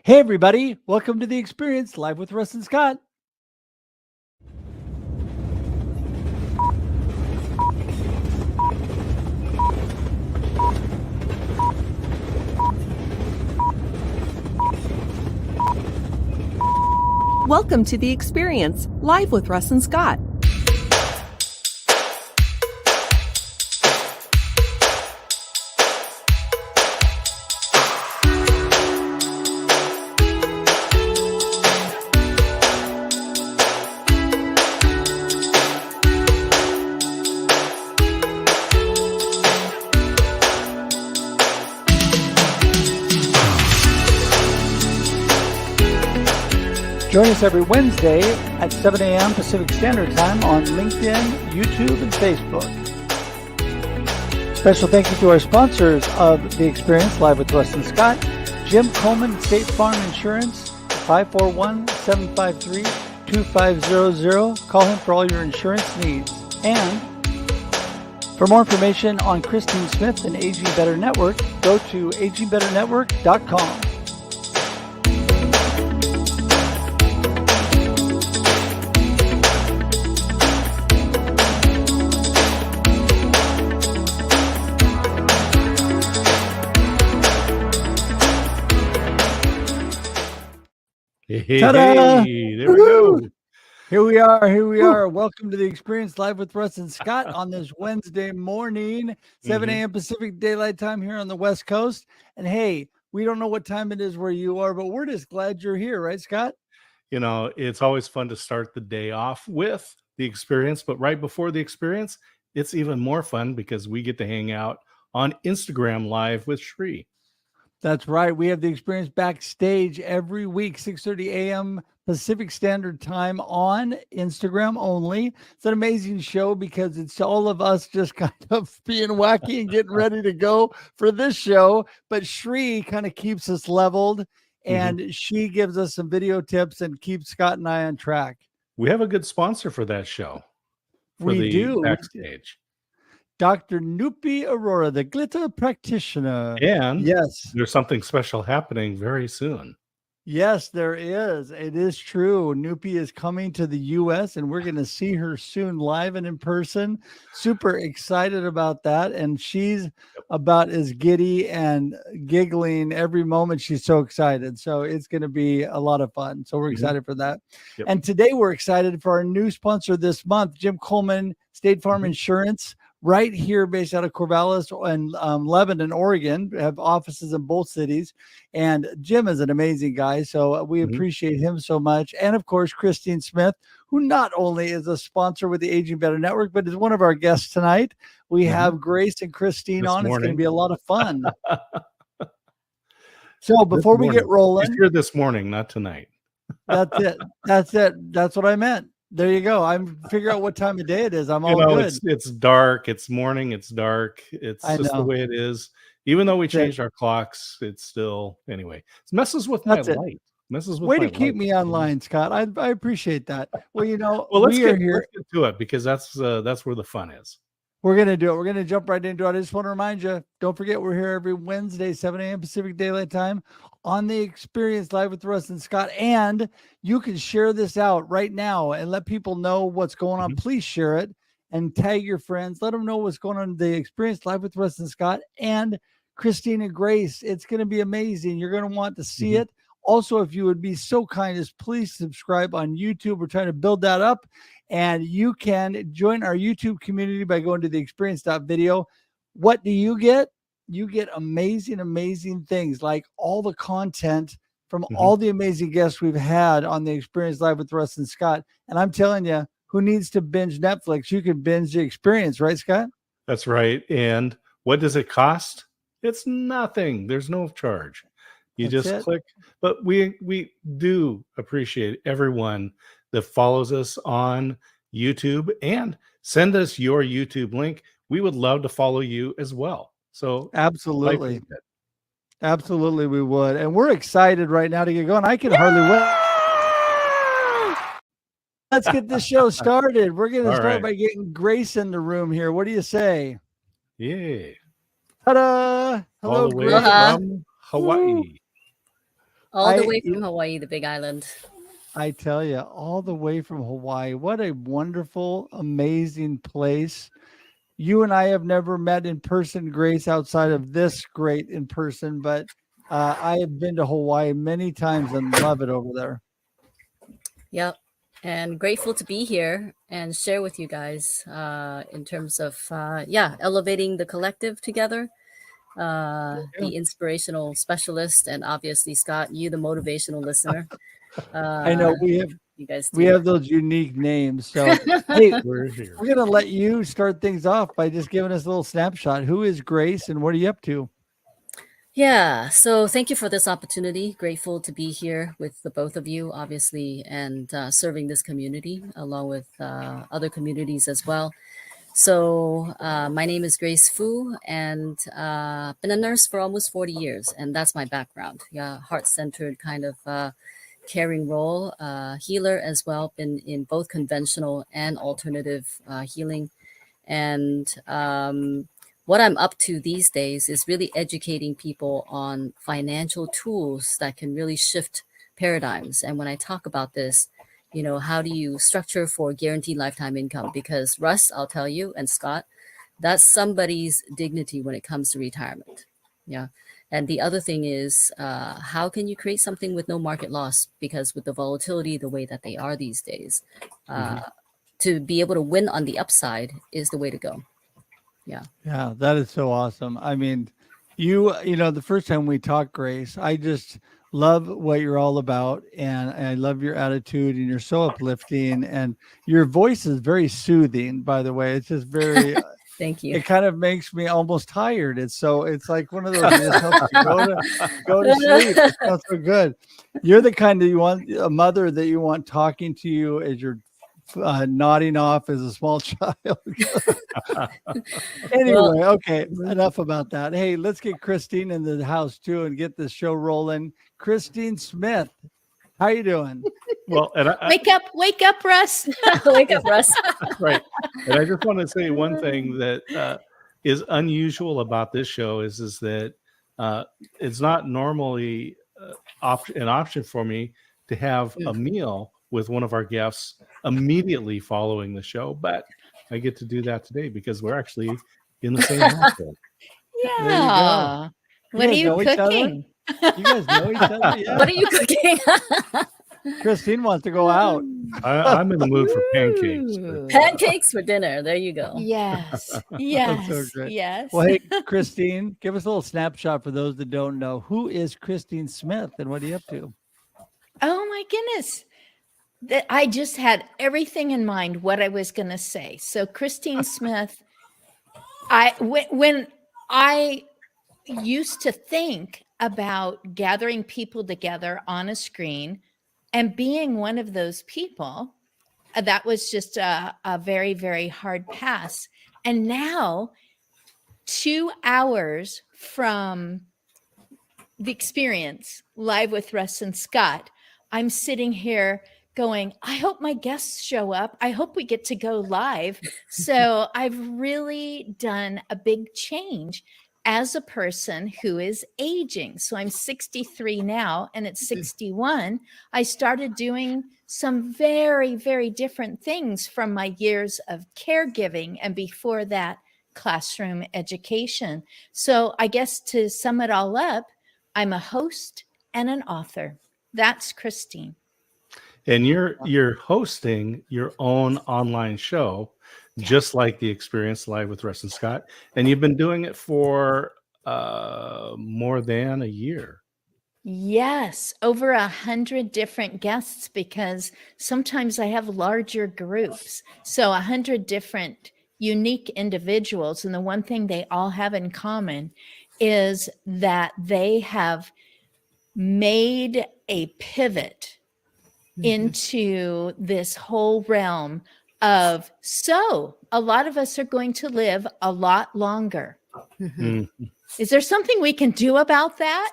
Hey, everybody. Welcome to The Experience, live with Russ and Scott. Welcome to The Experience, live with Russ and Scott. Join us every Wednesday at 7 a.m. Pacific Standard Time on LinkedIn, YouTube, and Facebook. Special thank you to our sponsors of The Experience, live with Russ and Scott, Jim Coleman, State Farm Insurance, 541-753-2500. Call him for all your insurance needs. And for more information on Christine Smith and Aging Better Network, go to agingbetternetwork.com. Hey, Ta-da! there we go. Here we are. Welcome to The Experience, live with Russ and Scott on this Wednesday morning, 7 a.m. Pacific Daylight Time here on the West Coast. And hey, we don't know what time it is where you are, but we're just glad you're here, right, Scott? You know, it's always fun to start the day off with The Experience, but right before The Experience, it's even more fun because we get to hang out on Instagram Live with Shri. That's right. We have The Experience backstage every week, 6:30 a.m. Pacific Standard Time on Instagram only. It's an amazing show because it's all of us just kind of being wacky and getting ready to go for this show. But Shri kind of keeps us leveled, and she gives us some video tips and keeps Scott and I on track. We have a good sponsor for that show. We do. Backstage. Dr. Nupi Aurora, the glitter practitioner. And yes, there's something special happening very soon. Yes, there is. It is true. Nupi is coming to the U.S. and we're going to see her soon live and in person. Super excited about that. And she's about as giddy and giggling every moment. She's so excited. So it's going to be a lot of fun. So we're excited for that. Yep. And today we're excited for our new sponsor this month, Jim Coleman, State Farm Insurance. Right here, based out of Corvallis and Lebanon, Oregon, have offices in both cities. And Jim is an amazing guy, so we appreciate him so much. And of course, Christine Smith, who not only is a sponsor with the Aging Better Network, but is one of our guests tonight. We have Grace and Christine This on. morning. It's going to be a lot of fun. So before we get rolling, she's here this morning, not tonight. That's it. That's what I meant. There you go. I'm figuring out what time of day it is. I'm all good. It's dark. It's morning. It's dark. It's just the way it is. Even though we changed our clocks, it's still anyway. It messes with my light. Messes with way my to keep light. me online, Scott. I appreciate that. Well, you know, let's we are get here. Let's get to it because that's where the fun is. We're going to do it. We're going to jump right into it. I just want to remind you, don't forget we're here every Wednesday, 7 a.m. Pacific Daylight Time on The Experience live with Russ and Scott. And you can share this out right now and let people know what's going on. Please share it and tag your friends. Let them know what's going on in The Experience live with Russ and Scott and Christine and Grace. It's going to be amazing. You're going to want to see it. Also, if you would be so kind as please subscribe on YouTube. We're trying to build that up. And you can join our YouTube community by going to theexperience.video. What do you get? You get amazing, amazing things like all the content from all the amazing guests we've had on The Experience Live with Russ and Scott. And I'm telling you, who needs to binge Netflix? You can binge The Experience, right, Scott? That's right. And what does it cost? It's nothing. There's no charge. You just click. But we do appreciate everyone that follows us on YouTube and send us your YouTube link. We would love to follow you as well. So absolutely. Absolutely, we would. And we're excited right now to get going. I can hardly wait. Let's get this show started. We're going to start by getting Grace in the room here. What do you say? Yeah. Ta-da! Hello, all the way Grace. from Hawaii. All the way from Hawaii, the Big Island. I tell you, all the way from Hawaii. What a wonderful, amazing place. You and I have never met in person, Grace, outside of this great in person, but I have been to Hawaii many times and love it over there. Yep. And grateful to be here and share with you guys in terms of, elevating the collective together. The inspirational specialist, and obviously, Scott, you, the motivational listener. I know you guys have those unique names. So, hey, we're going to let you start things off by just giving us a little snapshot. Who is Grace and what are you up to? Yeah, so thank you for this opportunity. Grateful to be here with the both of you, obviously, and serving this community along with other communities as well. So my name is Grace Fu, and been a nurse for almost 40 years, and that's my background. Yeah, heart-centered kind of caring role, healer as well, been in both conventional and alternative healing. And what I'm up to these days is really educating people on financial tools that can really shift paradigms. And when I talk about this, how do you structure for guaranteed lifetime income? Because Russ, I'll tell you, and Scott, that's somebody's dignity when it comes to retirement. Yeah. And the other thing is, how can you create something with no market loss? Because with the volatility, the way that they are these days, to be able to win on the upside is the way to go. Yeah. Yeah, that is so awesome. I mean, the first time we talked, Grace, I just love what you're all about, and I love your attitude, and you're so uplifting, and your voice is very soothing, by the way. It's just very thank you. It kind of makes me almost tired. It's like one of those you just helps you go to sleep. It's not so good. You're the kind that you want a mother that you want talking to you as you're nodding off as a small child. Anyway, okay, enough about that. Hey, let's get Christine in the house too and get this show rolling. Christine Smith, how you doing? Well, and wake up, Russ. Wake up, Russ. Right. And I just want to say one thing that is unusual about this show is that it's not normally an option for me to have a meal with one of our guests immediately following the show, but I get to do that today because we're actually in the same household. Yeah. What are you cooking? You guys know each other? Yeah. What are you cooking? Christine wants to go out. I'm in the mood for pancakes. Pancakes for dinner. There you go. Yes. Yes. So great. Yes. Well, hey, Christine, give us a little snapshot for those that don't know. Who is Christine Smith and what are you up to? Oh my goodness. I just had everything in mind what I was going to say. So Christine Smith, when I used to think about gathering people together on a screen and being one of those people, that was just a very, very hard pass. And now 2 hours from the experience live with Russ and Scott, I'm sitting here going, I hope my guests show up. I hope we get to go live. So I've really done a big change as a person who is aging. So I'm 63 now, and at 61, I started doing some very, very different things from my years of caregiving and before that, classroom education. So I guess to sum it all up, I'm a host and an author. That's Christine. And you're hosting your own online show, just like the Experience Live with Russ and Scott. And you've been doing it for more than a year. Yes, over 100 different guests, because sometimes I have larger groups. So 100 different unique individuals. And the one thing they all have in common is that they have made a pivot into this whole realm of, so a lot of us are going to live a lot longer. Is there something we can do about that?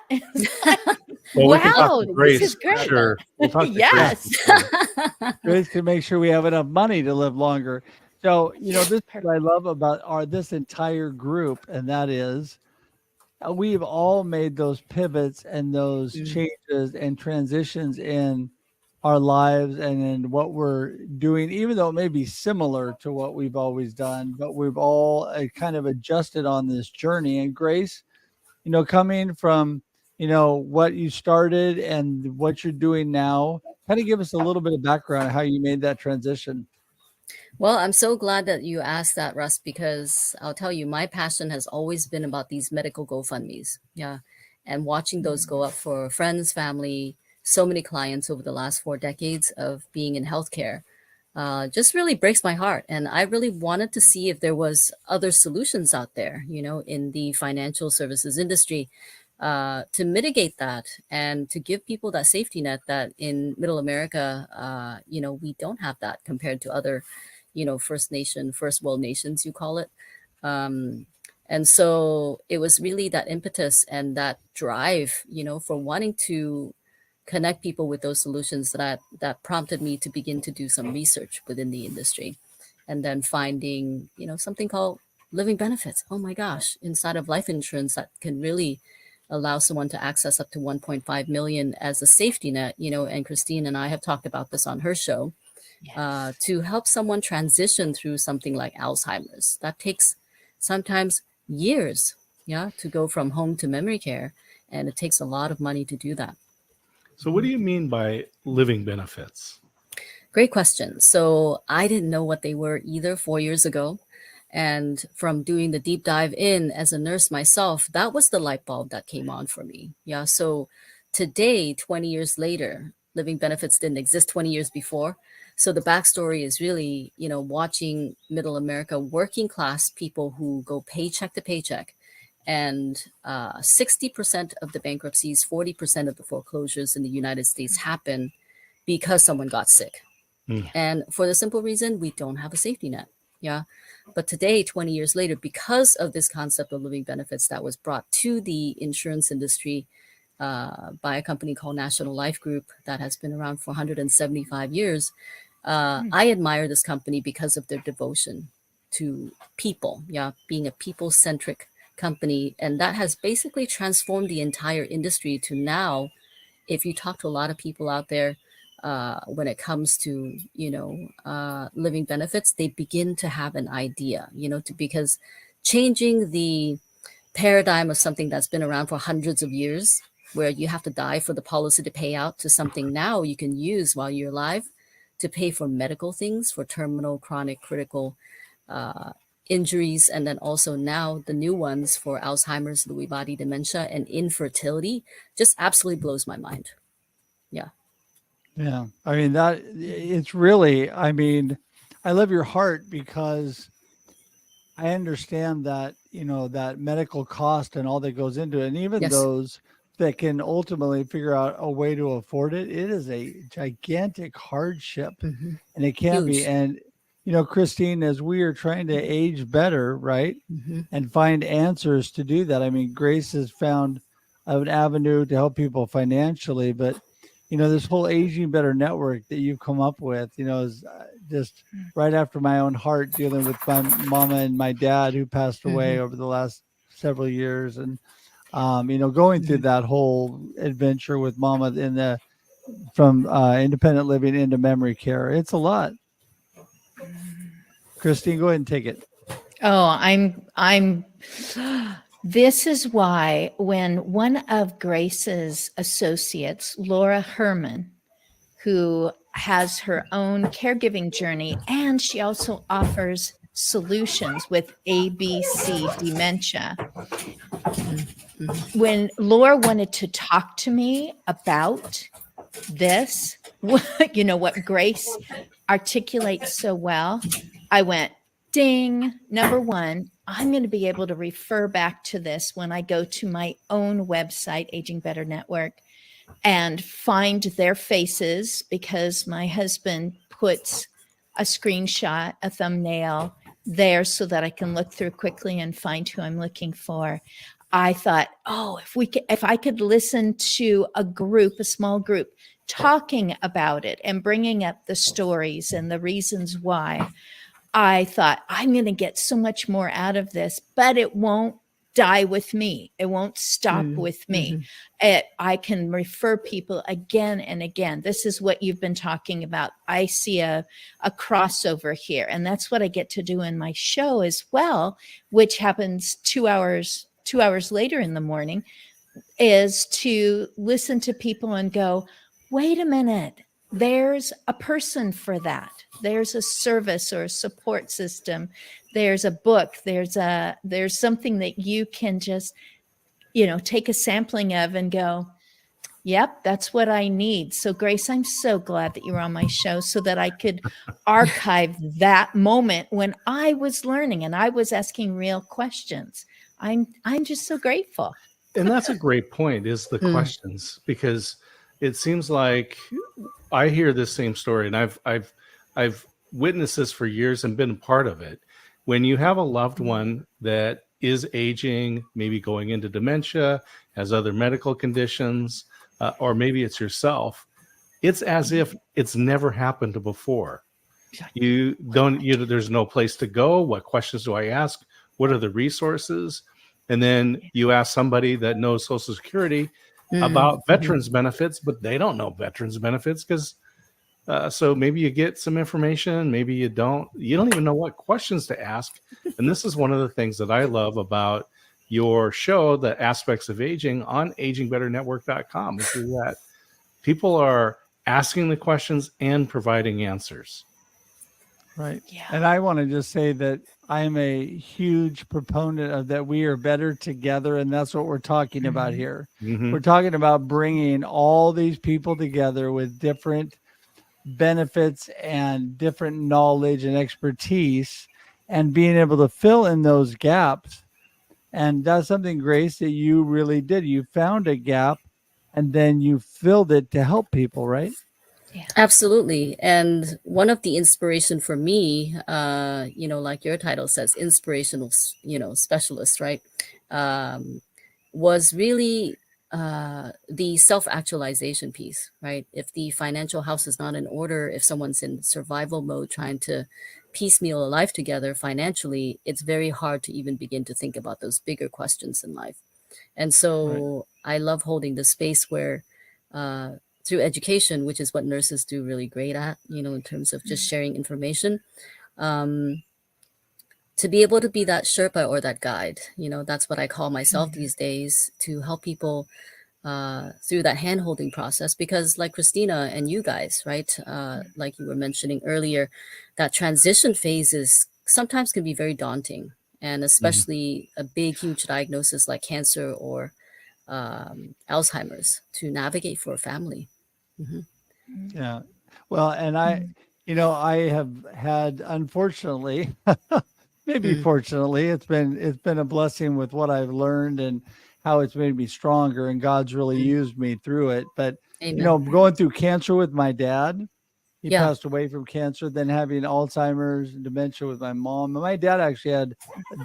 Well, wow, Grace, this is great. Sure. We'll yes. Grace to make sure we have enough money to live longer. So, this is what I love about this entire group, and that is we've all made those pivots and those Mm. changes and transitions in our lives and in what we're doing, even though it may be similar to what we've always done, but we've all kind of adjusted on this journey. And Grace, coming from, what you started and what you're doing now, kind of give us a little bit of background on how you made that transition. Well, I'm so glad that you asked that, Russ, because I'll tell you, my passion has always been about these medical GoFundMes. Yeah. And watching those go up for friends, family, so many clients over the last 4 decades of being in healthcare just really breaks my heart. And I really wanted to see if there was other solutions out there, in the financial services industry to mitigate that and to give people that safety net that in middle America, we don't have that compared to other First Nation, first world nations, you call it. And so it was really that impetus and that drive, for wanting to connect people with those solutions that prompted me to begin to do some research within the industry, and then finding, something called living benefits. Oh my gosh, inside of life insurance that can really allow someone to access up to 1.5 million as a safety net, and Christine and I have talked about this on her show. To help someone transition through something like Alzheimer's. That takes sometimes years, to go from home to memory care. And it takes a lot of money to do that. So what do you mean by living benefits? Great question. So I didn't know what they were either 4 years ago. And from doing the deep dive in as a nurse myself, that was the light bulb that came on for me. Yeah. So today, 20 years later, living benefits didn't exist 20 years before. So the backstory is really, watching middle America, working class people who go paycheck to paycheck, and 60% of the bankruptcies, 40% of the foreclosures in the United States happen because someone got sick. And for the simple reason, we don't have a safety net. Yeah. But today, 20 years later, because of this concept of living benefits that was brought to the insurance industry by a company called National Life Group that has been around for 175 years, I admire this company because of their devotion to people, being a people-centric company. And that has basically transformed the entire industry to now, if you talk to a lot of people out there, when it comes to, living benefits, they begin to have an idea, because changing the paradigm of something that's been around for hundreds of years, where you have to die for the policy to pay out, to something now you can use while you're alive to pay for medical things, for terminal, chronic, critical injuries, and then also now the new ones for Alzheimer's, Lewy body dementia, and infertility, just absolutely blows my mind. Yeah. Yeah. I mean, that it's really, I love your heart because I understand that, that medical cost and all that goes into it. And even Yes. those that can ultimately figure out a way to afford it, it is a gigantic hardship. Mhm. And it can be. Huge. And, Christine, as we are trying to age better, right, Mhm. and find answers to do that. I mean, Grace has found an avenue to help people financially, but this whole aging better network that you've come up with, is just right after my own heart, dealing with my mama and my dad who passed away over the last several years. And, going through that whole adventure with mama from independent living into memory care. It's a lot. Christine, go ahead and take it. Oh, I'm this is why when one of Grace's associates, Laura Herman, who has her own caregiving journey, and she also offers solutions with ABC dementia. When Laura wanted to talk to me about this, what Grace articulates so well, I went, ding. Number one, I'm going to be able to refer back to this when I go to my own website, Aging Better Network, and find their faces, because my husband puts a screenshot, a thumbnail there so that I can look through quickly and find who I'm looking for. I thought, if I could listen to a small group talking about it and bringing up the stories and the reasons why, I thought I'm going to get so much more out of this, but it won't die with me. It won't stop with me. I can refer people again and again. This is what you've been talking about. I see a crossover here. And that's what I get to do in my show as well, which happens 2 hours later in the morning, is to listen to people and go, wait a minute, there's a person for that. There's a service or a support system. There's a book. There's something that you can just, take a sampling of and go, yep, that's what I need. So Grace, I'm so glad that you were on my show so that I could archive that moment when I was learning and I was asking real questions. I'm just so grateful. And that's a great point, is the questions, because it seems like I hear this same story, and I've witnessed this for years and been a part of it. When you have a loved one that is aging, maybe going into dementia, has other medical conditions, or maybe it's yourself, it's as if it's never happened before. There's no place to go. What questions do I ask? What are the resources? And then you ask somebody that knows Social Security about veterans benefits, but they don't know veterans benefits because so maybe you get some information, maybe you don't even know what questions to ask. And this is one of the things that I love about your show, the aspects of aging, on agingbetternetwork.com, which is that people are asking the questions and providing answers. Right. Yeah. And I want to just say that I'm a huge proponent of that. We are better together. And that's what we're talking about here. We're talking about bringing all these people together with different benefits and different knowledge and expertise and being able to fill in those gaps. And that's something, Grace, that you really did. You found a gap and then you filled it to help people, right? Yeah. Absolutely. And one of the inspiration for me, like your title says, inspirational, specialist, right? Was really the self-actualization piece, right? If the financial house is not in order, if someone's in survival mode trying to piecemeal a life together financially, it's very hard to even begin to think about those bigger questions in life. And so I love holding the space where through education, which is what nurses do really great at, in terms of just sharing information, to be able to be that Sherpa or that guide. That's what I call myself these days, to help people through that hand-holding process. Because like Christina and you guys, right, like you were mentioning earlier, that transition phase sometimes can be very daunting, and especially a big, huge diagnosis like cancer or Alzheimer's to navigate for a family. Yeah. Well, and I have had, unfortunately, maybe fortunately, it's been a blessing with what I've learned and how it's made me stronger, and God's really used me through it. But, Amen. Going through cancer with my dad, he Yeah. passed away from cancer, then having Alzheimer's and dementia with my mom. And my dad actually had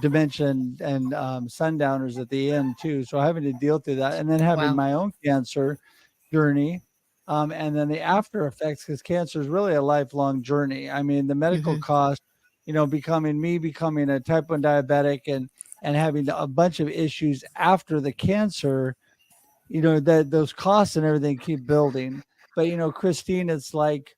dementia and sundowners at the end too. So having to deal through that, and then having Wow. my own cancer journey. And then the after effects, because cancer is really a lifelong journey. I mean, the medical cost, becoming a type 1 diabetic and having a bunch of issues after the cancer, that those costs and everything keep building. But, Christine, it's like,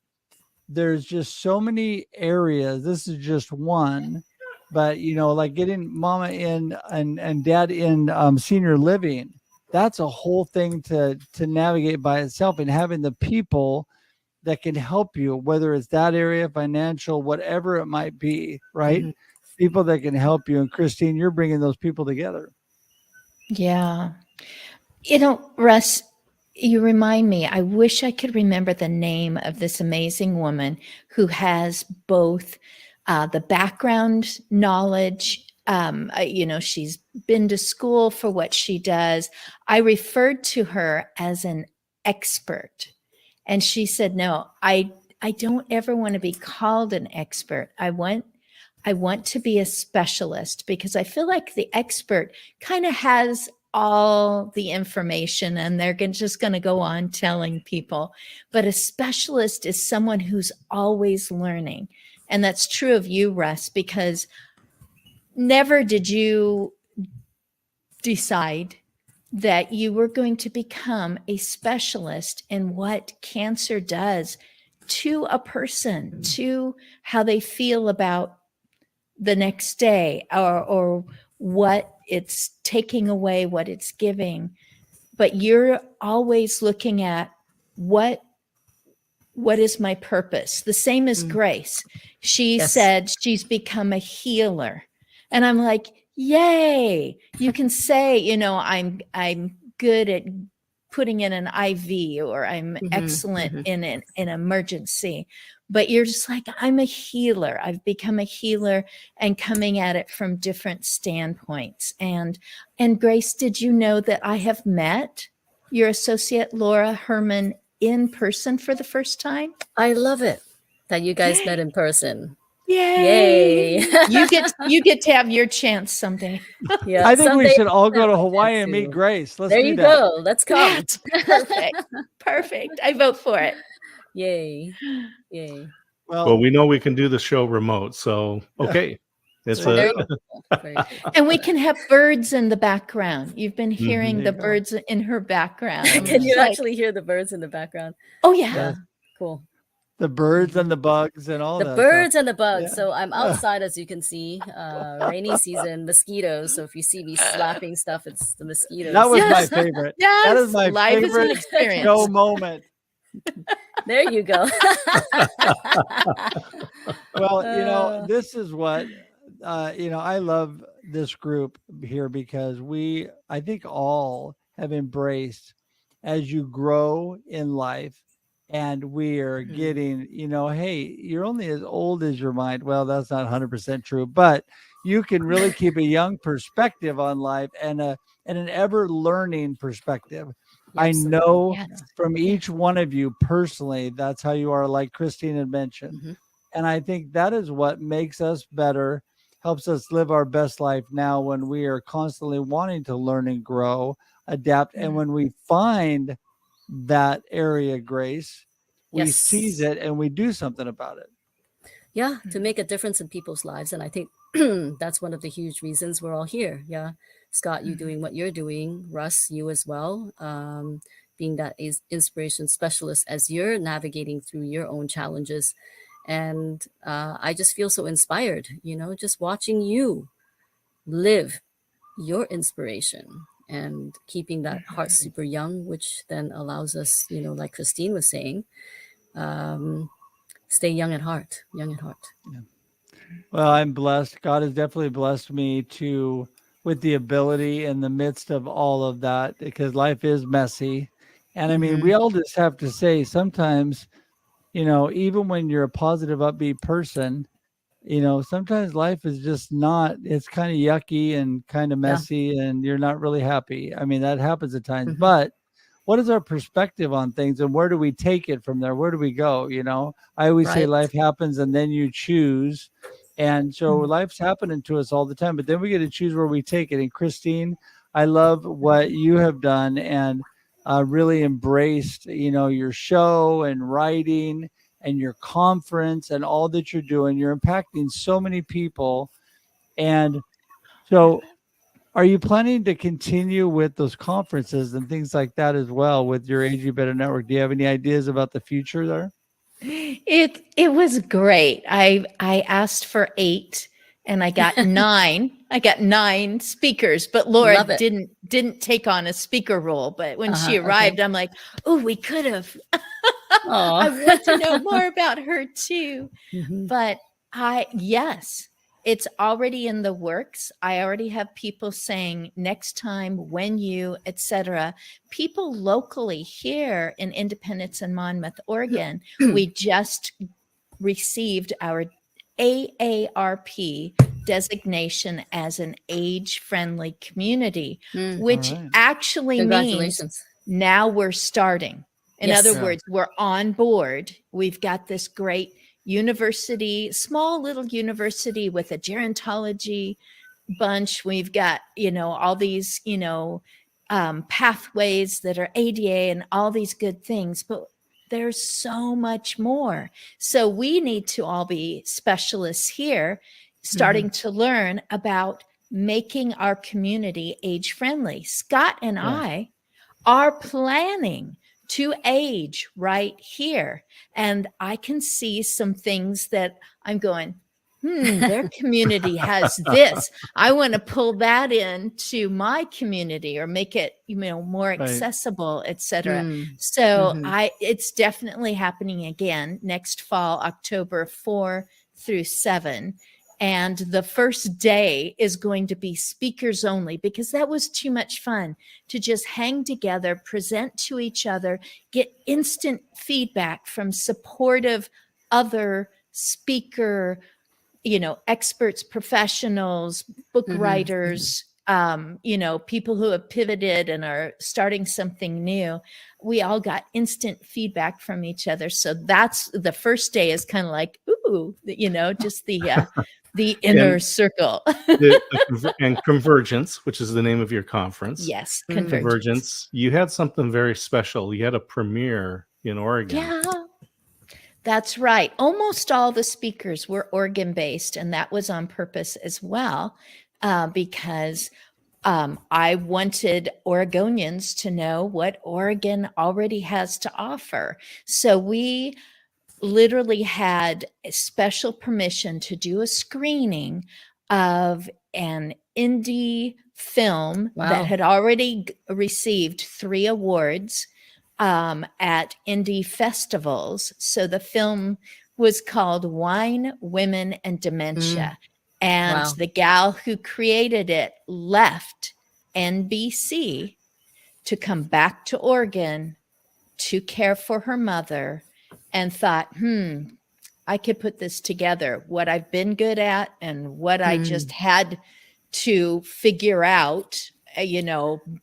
there's just so many areas. This is just one, but like getting mama in and dad in senior living, that's a whole thing to navigate by itself, and having the people that can help you, whether it's that area, financial, whatever it might be, right? People that can help you. And Christine, you're bringing those people together. Yeah. Russ, you remind me, I wish I could remember the name of this amazing woman who has both the background knowledge. She's been to school for what she does. I referred to her as an expert, and she said, no, I don't ever want to be called an expert. I want to be a specialist, because I feel like the expert kind of has all the information and they're just going to go on telling people. But a specialist is someone who's always learning. And that's true of you, Russ, because never did you decide that you were going to become a specialist in what cancer does to a person, to how they feel about the next day, or what it's taking away, what it's giving. But you're always looking at what is my purpose? The same as Grace. She Yes. said she's become a healer. And I'm like, yay. You can say, you know, I'm good at putting in an IV, or I'm excellent in an emergency. But you're just like, I'm a healer. I've become a healer and coming at it from different standpoints. And Grace, did you know that I have met your associate Laura Herman in person for the first time? I love it that you guys met in person. Yay! Yay. you get to have your chance someday. Yeah, I think we someday should all go have to a Hawaii chance and meet to. Grace. Let's There do you that. go. Let's come. That's perfect. Perfect. I vote for it. Yay. Yay. Well, we know we can do the show remote, so okay. It's Very a cool. Very cool. And we can have birds in the background. You've been hearing There the you go. birds in her background. I'm Can you just like, actually hear the birds in the background? oh yeah. Yeah. Cool. The birds and the bugs and all The that birds stuff. and the bugs. Yeah. So I'm outside, as you can see, rainy season, mosquitoes. So if you see me slapping stuff, it's the mosquitoes. That was Yes. my favorite. That is my Life is an favorite experience. show moment. There you go. Well, you know, this is what, you know, I love this group here because I think all have embraced as you grow in life, and we are getting, you know, hey, you're only as old as your mind. Well, that's not 100% true, but you can really keep a young perspective on life and an ever learning perspective. I know Yes. from each one of you personally, that's how you are, like Christine had mentioned. And I think that is what makes us better, helps us live our best life now when we are constantly wanting to learn and grow, adapt. And when we find that area, Grace, we Yes. seize it and we do something about it. Yeah, to make a difference in people's lives. And I think that's one of the huge reasons we're all here. Yeah. Scott, you doing what you're doing. Russ, you as well. Being that inspiration specialist as you're navigating through your own challenges. And I just feel so inspired, you know, just watching you live your inspiration and keeping that heart super young, which then allows us, you know, like Christine was saying, stay young at heart, young at heart. Yeah. Well, I'm blessed. God has definitely blessed me with the ability in the midst of all of that, because life is messy. And I mean, we all just have to say sometimes, you know, even when you're a positive, upbeat person, you know, sometimes life is just not, it's kind of yucky and kind of messy and you're not really happy. I mean, that happens at times, but what is our perspective on things and where do we take it from there? Where do we go? You know, I always say life happens and then you choose. And so life's happening to us all the time, but then we get to choose where we take it. And Christine, I love what you have done and really embraced, you know, your show and writing and your conference and all that you're doing. You're impacting so many people. And so are you planning to continue with those conferences and things like that as well with your Age You Better Network? Do you have any ideas about the future there? It was great. I asked for 8 and I got 9. I got 9 speakers, but Laura didn't take on a speaker role. But when she arrived, I'm like, oh, we could have. I want to know more about her too. But yes, it's already in the works. I already have people saying next time, when you, etc. People locally here in Independence and Monmouth, Oregon, we just received our AARP designation as an age-friendly community, which actually means now we're starting. In other words, we're on board. We've got this great university, small little university with a gerontology bunch. We've got, you know, all these, you know, pathways that are ADA and all these good things, but there's so much more. So we need to all be specialists here, starting to learn about making our community age friendly. Scott and Yeah. I are planning to age right here. And I can see some things that I'm going, their community has this. I want to pull that into my community or make it, more accessible, etc. So it's definitely happening again next fall, October 4 through 7. And the first day is going to be speakers only, because that was too much fun to just hang together, present to each other, get instant feedback from supportive other speaker, experts, professionals, book writers, people who have pivoted and are starting something new. We all got instant feedback from each other. So that's the first day is kind of like, ooh, just the inner circle. And Convergence, which is the name of your conference. Yes, Convergence. You had something very special. You had a premiere in Oregon. Yeah, that's right. Almost all the speakers were Oregon-based, and that was on purpose as well, because I wanted Oregonians to know what Oregon already has to offer. So we literally had a special permission to do a screening of an indie film that had already received 3 awards at indie festivals. So the film was called Wine, Women, and Dementia. And the gal who created it left NBC to come back to Oregon to care for her mother, and thought, I could put this together, what I've been good at and what I just had to figure out,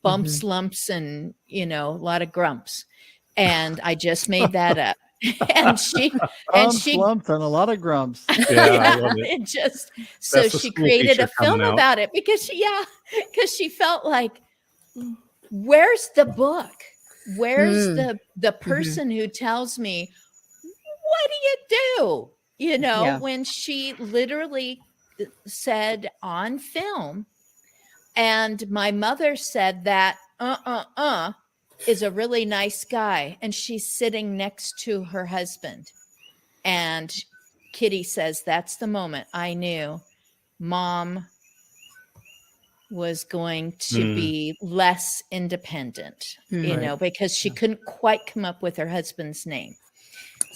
bumps, lumps, and, a lot of grumps. And I just made that up. and she lumps and a lot of grumps. Yeah, I love it. So she created a film about it because she felt like, where's the book? Where's the person who tells me, what do you do? When she literally said on film, and my mother said that is a really nice guy, and she's sitting next to her husband, and Kitty says, that's the moment I knew Mom was going to be less independent, because she couldn't quite come up with her husband's name.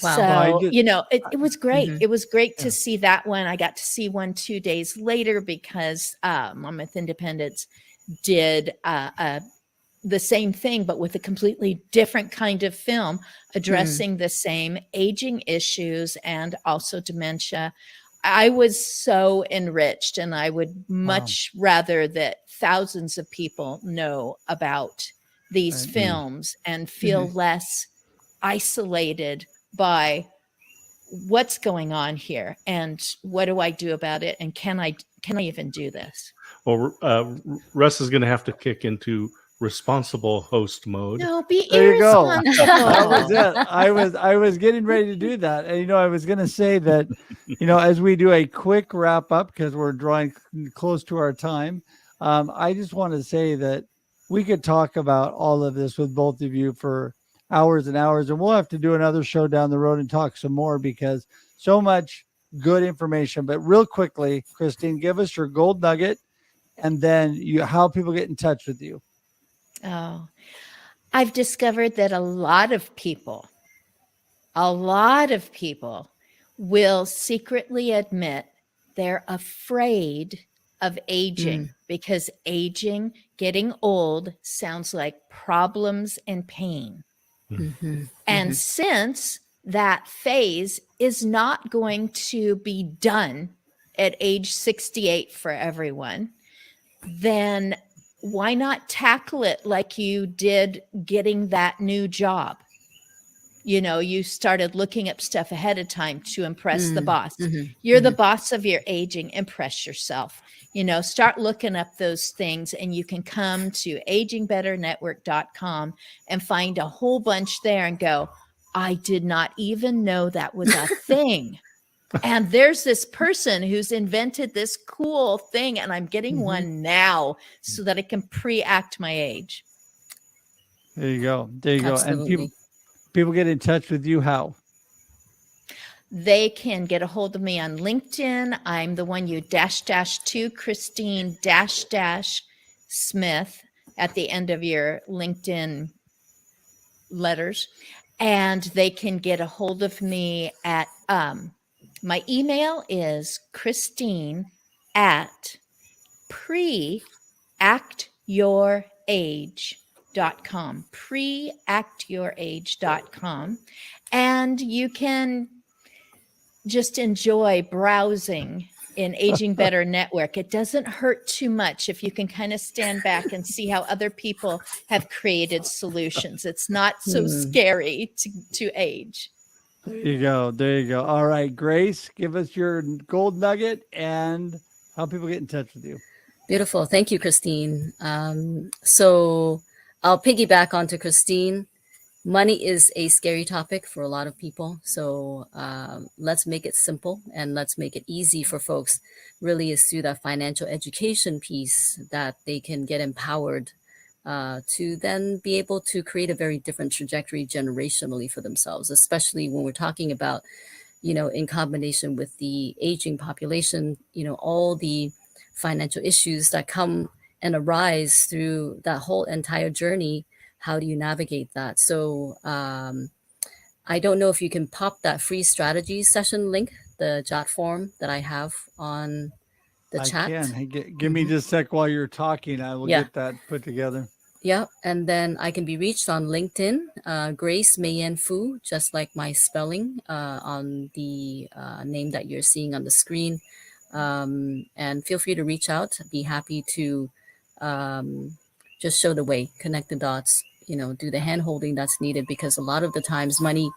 Wow. So, it was great. It was great to see that one. I got to see one 2 days later because Monmouth Independence did the same thing, but with a completely different kind of film addressing the same aging issues and also dementia. I was so enriched, and I would much rather that thousands of people know about these films and feel less isolated by what's going on here and what do I do about it, and can I even do this? Well, Russ is going to have to kick into responsible host mode. No, be There you go. irresponsible. That was it. I was getting ready to do that. And, I was going to say that, as we do a quick wrap up, because we're drawing close to our time, I just want to say that we could talk about all of this with both of you for hours and hours, and we'll have to do another show down the road and talk some more, because so much good information. But real quickly, Christine, give us your gold nugget, and then how people get in touch with you. Oh, I've discovered that a lot of people will secretly admit they're afraid of aging because aging, getting old, sounds like problems and pain. And since that phase is not going to be done at age 68 for everyone, then why not tackle it like you did getting that new job? You started looking up stuff ahead of time to impress the boss. You're the boss of your aging. Impress yourself. Start looking up those things, and you can come to agingbetternetwork.com and find a whole bunch there and go, I did not even know that was a thing. And there's this person who's invented this cool thing, and I'm getting one now so that I can pre-act my age. There you go. There you go. And Absolutely. people get in touch with you how? They can get a hold of me on LinkedIn. I'm the one you --2 Christine --Smith at the end of your LinkedIn letters. And they can get a hold of me at my email is Christine at PreActYourAge.com. PreActYourAge.com. And you can just enjoy browsing in Aging Better Network. It doesn't hurt too much if you can kind of stand back and see how other people have created solutions. It's not so scary to age. There you go. There you go. All right, Grace, give us your gold nugget and how people get in touch with you. Beautiful. Thank you, Christine. So I'll piggyback onto Christine. Money is a scary topic for a lot of people. So let's make it simple and let's make it easy for folks. Really is through that financial education piece that they can get empowered to then be able to create a very different trajectory generationally for themselves, especially when we're talking about, in combination with the aging population, all the financial issues that come and arise through that whole entire journey. How do you navigate that? So I don't know if you can pop that free strategy session link, the jot form that I have on the chat. I can. Hey, give me just a sec while you're talking. I will get that put together. Yeah, and then I can be reached on LinkedIn, Grace Mayen Fu, just like my spelling on the name that you're seeing on the screen. And feel free to reach out. I'd be happy to just show the way, connect the dots, do the hand holding that's needed, because a lot of the times money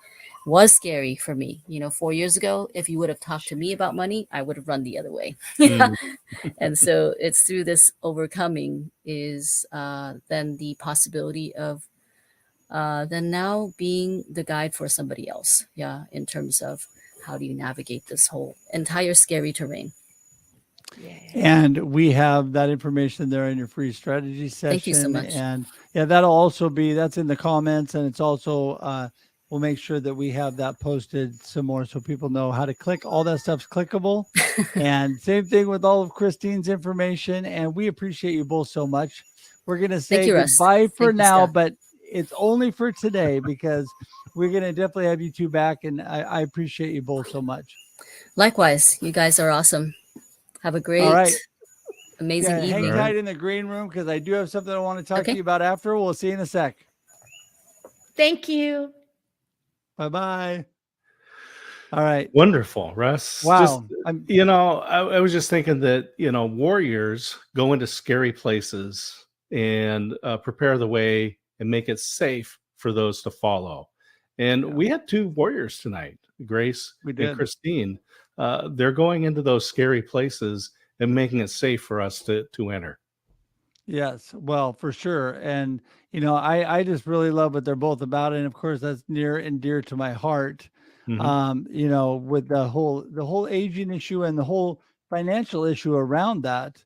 was scary for me. 4 years ago, if you would have talked to me about money, I would have run the other way. And so it's through this overcoming is then the possibility of then now being the guide for somebody else. Yeah. In terms of how do you navigate this whole entire scary terrain. And we have that information there in your free strategy session. Thank you so much. And that'll also that's in the comments, and it's also we'll make sure that we have that posted some more so people know how to click. All that stuff's clickable. And same thing with all of Christine's information. And we appreciate you both so much. We're going to say goodbye for now, but it's only for today because we're going to definitely have you two back. And I appreciate you both so much. Likewise, you guys are awesome. Have a great, amazing evening. Hang tight in the green room because I do have something I want to talk to you about after. We'll see you in a sec. Thank you. Bye-bye. All right. Wonderful, Russ. Wow. I was just thinking that, warriors go into scary places and prepare the way and make it safe for those to follow. And we had two warriors tonight, Grace and Christine. They're going into those scary places and making it safe for us to enter. Yes, well, for sure. And, I just really love what they're both about. And of course, that's near and dear to my heart. With the whole aging issue and the whole financial issue around that,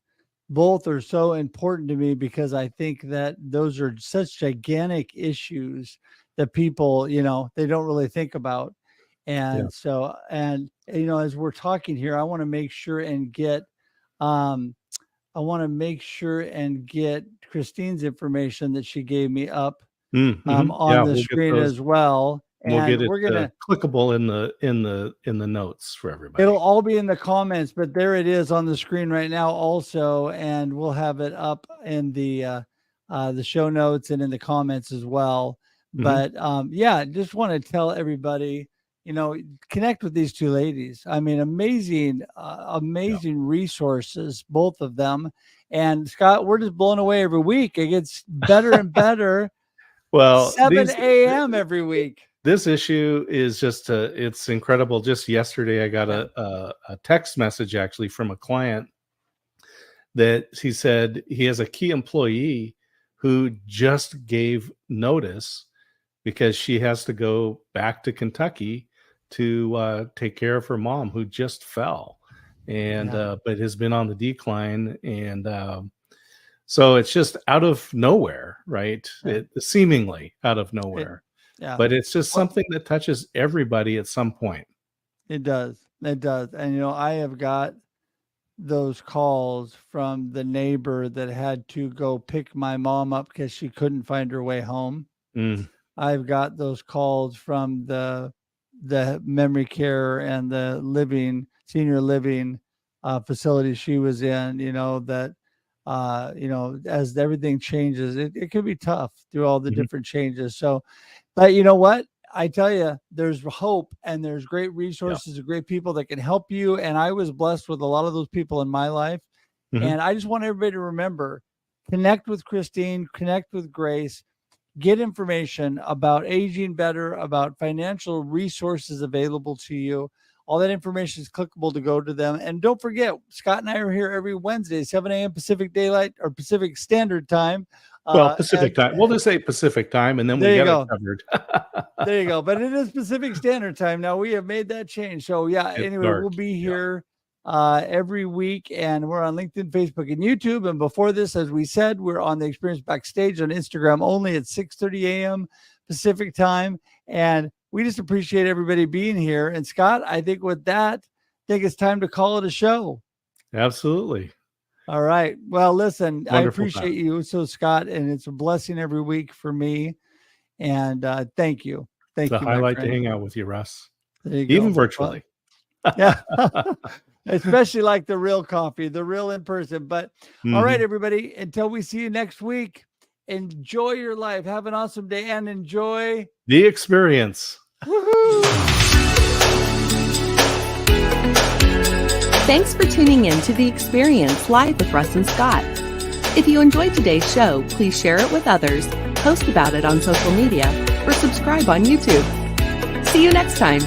both are so important to me because I think that those are such gigantic issues that people, they don't really think about. And so, as we're talking here, I want to make sure and get, Christine's information that she gave me up on the screen as well. And we'll get it we're gonna clickable in the notes for everybody. It'll all be in the comments, but there it is on the screen right now also, and we'll have it up in the show notes and in the comments as well. But just want to tell everybody, connect with these two ladies. I mean, amazing resources, both of them. And Scott, we're just blown away every week. It gets better and better. Well, 7 a.m. every week. This issue is just it's incredible. Just yesterday, I got a text message actually from a client that he said he has a key employee who just gave notice because she has to go back to Kentucky to take care of her mom who just fell, and but has been on the decline, and so it's just out of nowhere, right? Seemingly out of nowhere. But it's just something that touches everybody at some point. It does. And I have got those calls from the neighbor that had to go pick my mom up because she couldn't find her way home. I've got those calls from the memory care and the senior living facility she was in, that as everything changes, it can be tough through all the different changes. So, but you know what? I tell you, there's hope, and there's great resources and great people that can help you. And I was blessed with a lot of those people in my life. And I just want everybody to remember, connect with Christine, connect with Grace, get information about aging better, about financial resources available to you. All that information is clickable to go to them. And don't forget, Scott and I are here every Wednesday, 7 a.m. Pacific Daylight or Pacific Standard Time. Well, Pacific time. We'll just say Pacific time, and then we get it covered. There you go. But it is Pacific Standard Time now. We have made that change. So anyway, we'll be here every week, and we're on LinkedIn, Facebook, and YouTube. And before this, as we said, we're on the Experience Backstage on Instagram only at 6:30 a.m. Pacific Time. And we just appreciate everybody being here. And Scott, I think with that, it's time to call it a show. Absolutely. All right. Well, listen, Wonderful I appreciate you. So, Scott, and it's a blessing every week for me. And thank you. Thank you. It's a highlight to hang out with you, Russ. There you go. Even virtually. Yeah. Especially like the real coffee, the real in person. But all right, everybody, until we see you next week, enjoy your life. Have an awesome day and enjoy the experience. Woohoo! Thanks for tuning in to The Experience live with Russ and Scott. If you enjoyed today's show, please share it with others, post about it on social media, or subscribe on YouTube. See you next time.